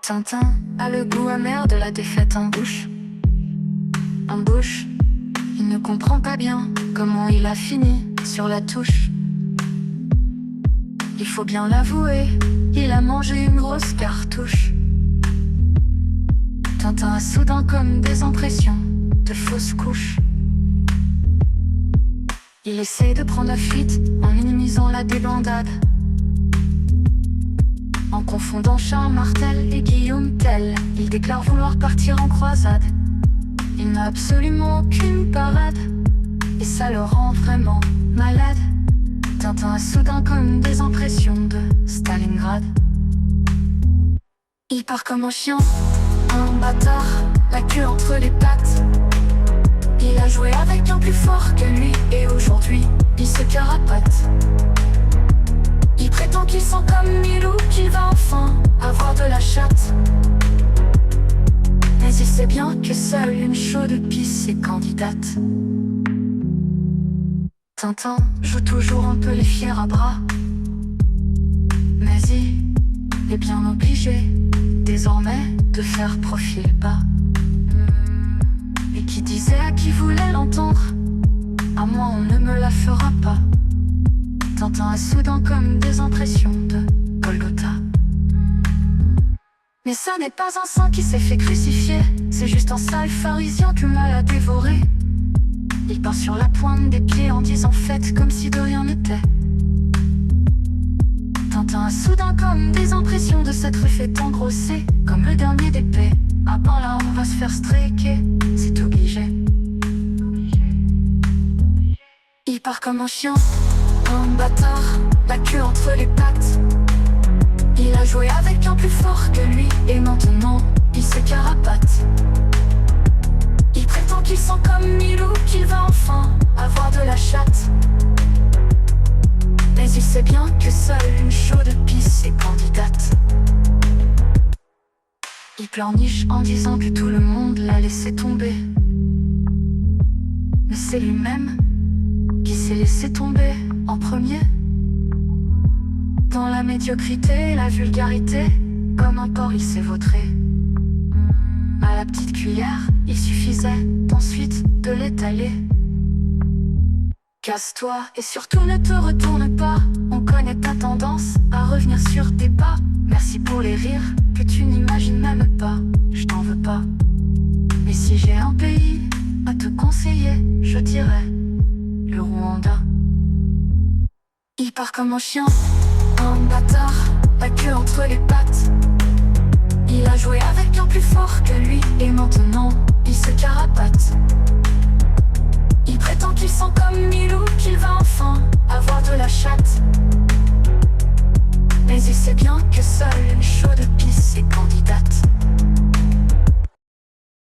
Tintin a le goût amer de la défaite en bouche. En bouche, il ne comprend pas bien comment il a fini sur la touche. Il faut bien l'avouer, il a mangé une grosse cartouche. Tintin a soudain comme des impressions de fausses couches. Il essaie de prendre la fuite en minimisant la débandade, en confondant Charles Martel et Guillaume Tell. Il déclare vouloir partir en croisade. Il n'a absolument aucune parade, et ça le rend vraiment malade. Tintin a soudain comme des impressions de Stalingrad. Il part comme un chien, un bâtard, la queue entre les pattes. Il a joué avec un plus fort que lui, et aujourd'hui, il se carapate. Il prétend qu'il sent comme Milou, qu'il va enfin avoir de la chatte. Mais il sait bien que seule une chaude pisse est candidate. Tintin joue toujours un peu les fiers à bras, mais il est bien obligé désormais de faire profil bas. Et qui disait à qui voulait l'entendre, à moi on ne me la fera pas. Tintin a soudain comme des impressions de Golgotha. Mais ça n'est pas un saint qui s'est fait crucifier, c'est juste un sale pharisien que mal a dévoré. Il part sur la pointe des pieds en disant faites comme si de rien n'était. Tintin a soudain comme des impressions de s'être fait engrosser comme le dernier d'épée. Ah ben là on va se faire streaker, c'est obligé. Il part comme un chien, un bâtard, la queue entre les pattes. Il a joué avec un plus fort que lui, et maintenant il se carapate. Il prétend qu'il sent comme Milou, qu'il va enfin avoir de la chatte. Mais il sait bien que seule une chaude pisse est candidate. Il pleurniche en disant que tout le monde l'a laissé tomber. Mais c'est lui-même qui s'est laissé tomber en premier. Dans la médiocrité et la vulgarité, comme un porc il s'est vautré. À la petite cuillère, il suffisait ensuite de l'étaler. Casse-toi et surtout ne te retourne pas. On connaît ta tendance à revenir sur tes pas. Merci pour les rires que tu n'imagines même pas. Je t'en veux pas. Mais si j'ai un pays à te conseiller, je dirais le Rwanda. Il part comme un chien, un bâtard, la queue entre les pattes. Il a joué avec un plus fort que lui, et maintenant il se carapate. Il prétend qu'il sent comme Milou, qu'il va enfin avoir de la chatte.